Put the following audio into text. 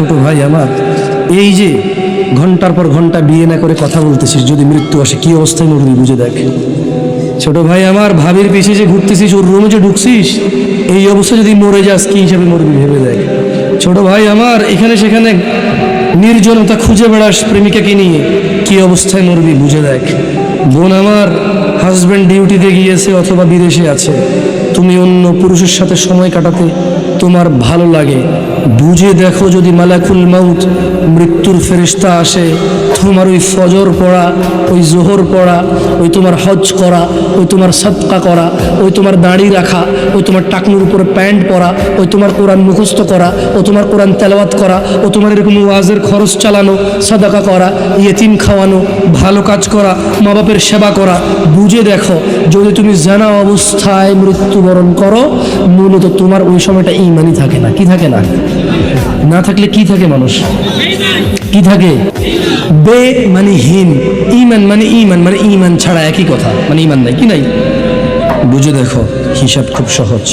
ছোট ভাই আমার, এই যে ঘন্টার পর ঘন্টা বিয়ে না করে কথা বলতেছিস, যদি মৃত্যু আসে কি অবস্থায় মরবি বুঝে দেখ। ছোট ভাই আমার, ভাবির পিছিয়ে যে ঘুরতেছিস, ওর রুমে যে ঢুকছিস, এই অবস্থা যদি মরে যাস কি হিসাবে মরবি ভেবে দেখ। ছোট ভাই আমার, এখানে সেখানে নির্জনতা খুঁজে বেড়াস প্রেমিকাকে নিয়ে, কি অবস্থায় মরবি বুঝে দেখ। বোন আমার, হাজব্যান্ড ডিউটিতে গিয়েছে অথবা বিদেশে আছে, তুমি অন্য পুরুষের সাথে সময় কাটাতে তোমার ভালো লাগে, বুঝে দেখো যদি মালাকুল মাউত মৃত্যুর ফেরেশতা আসে, তোমার ওই ফজর পড়া, ওই জোহর পড়া, ওই তোমার হজ করা, ওই তোমার সাদকা করা, ওই তোমার দাড়ি রাখা, ওই তোমার টাকনুর উপরে প্যান্ট পরা, ওই তোমার কোরআন মুখস্থ করা, ও তোমার কোরআন তেলাওয়াত করা, ও তোমার এরকম ওয়াজের খরচ চালানো, সাদাকা করা, ইয়েতিম খাওয়ানো, ভালো কাজ করা, মা বাপের সেবা করা, বুঝে দেখো যদি তুমি জানা অবস্থায় মৃত্যুবরণ করো, মূলত তোমার ওই সময়টা ঈমানই থাকে না। কি থাকে না? না থাকলে কি থাকে মানুষ? কি থাকে? বে মানে হীন, ঈমান মানে ঈমান, মানে ঈমান ছাড়া একই কথা, মানে ঈমান নাই, কি নাই? বুঝে দেখো, হিসাব খুব সহজ।